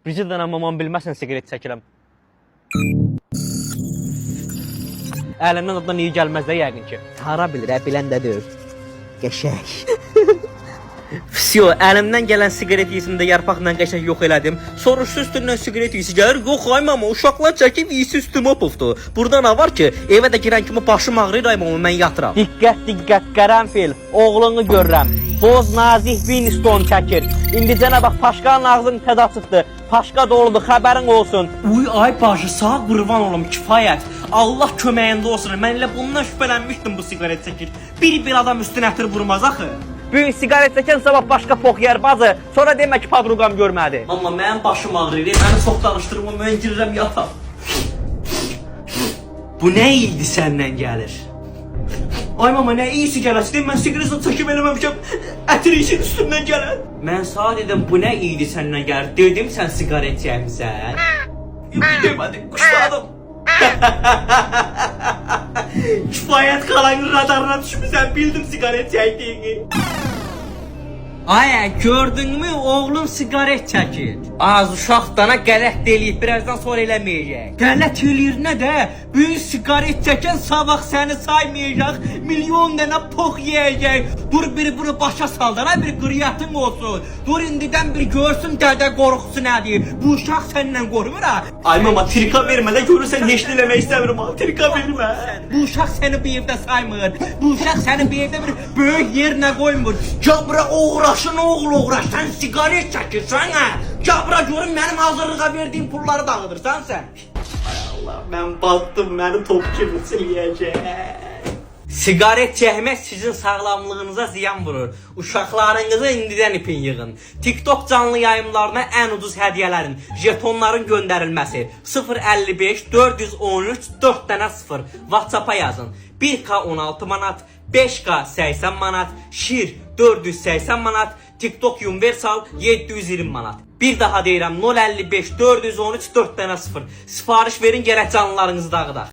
Brigidadan mamam bilməsən sigaret çəkirəm. Əlimdən ondan iyi gəlməz də yəqin ki. Hara bilir, bilən də deyil. Qəşəng. Всё, əlimdən gələn sigaret iyisini də yarpaqla qəşəng yox elədim. Soruşdu üstündən sigaret iyisi gəlir. Yox ay mama, uşaqlar çəkib iyisi üstümə pufdu. Burada nə var ki? Evə də girən kimi başım ağrıyır ay mama, mən yatıram. Diqqət, qərənfil. Oğlunu görürəm. Boz nazik Winston çəkir. İndicənə bax Paşkanın ağzını təd açıbdı. Paşka doludur, xəbərin olsun. Uy ay bacı, sağ qurban olum, kifayət. Allah köməyində olsun. Mən elə bundan şübhələnmişdim bu sigaret çəkir. Bir adam üstünə ətir vurmaz axı. Bugün sigaret çəkən sabah başqa pox yer bazı. Sonra demə ki padruqam görmədi. Amma mənim başım ağrıyır. Məni çox danışdırma, mən girirəm yataq. Bu nə idi səndən gəlir? Ay mama, nə iyisi gələsin? Mən sigaret çəkib eləməmişəm. Ətir işin üstündən gələn. Mən sağ dedim, bu nə idi səndən gəlir? Dedim sən sigaret çəkmisən. Demədim, quşladım. Kifayət qalanın radarına düşmüsən, bildim sigaret çəkdiyini. Ay, gördünmü? Oğlum sigaret çəkir. Az uşaq dana qələt eləyib, birazdan sonra eləməyəcək. Qələt eləyir nə də? Böyük sigaret çəkən sabah səni saymayacaq, milyon dənə pox yiyəcək. Dur bir bunu başa saldır, bir qriyyatın olsun. Dur indidən bir görsün dədə qorxusu nədir? Bu uşaq səndən qorxmur ha? Ay mama, trika vermə də görürsən, heç eləmək istəmirəm ha, trika vermə. Bu uşaq səni bir evdə saymır. Bu uşaq səni bir evdə bir böyük yerinə qoymur. Cabra uğraşın oğlu uğraş, sən sigaret çəkirsən ha? Cabra görün mənim hazırlığa verdiyim pulları dağıdırsan sən. Ay Allah, mən batdım, məni top kimi siliyəcək. Sigaret çəkmək sizin sağlamlığınıza ziyan vurur. Uşaqlarınızı indidən ipin yığın. TikTok canlı yayımlarına ən ucuz hədiyyələrin, jetonların göndərilməsi 055 413 4 dənə 0 WhatsApp-a yazın. 1K 16 manat, 5K 80 manat, şir 480 manat, TikTok Universal 720 manat. Bir daha deyirəm 055 413 4 dənə 0. Sifariş verin, gələk canlılarınızı dağıdaq.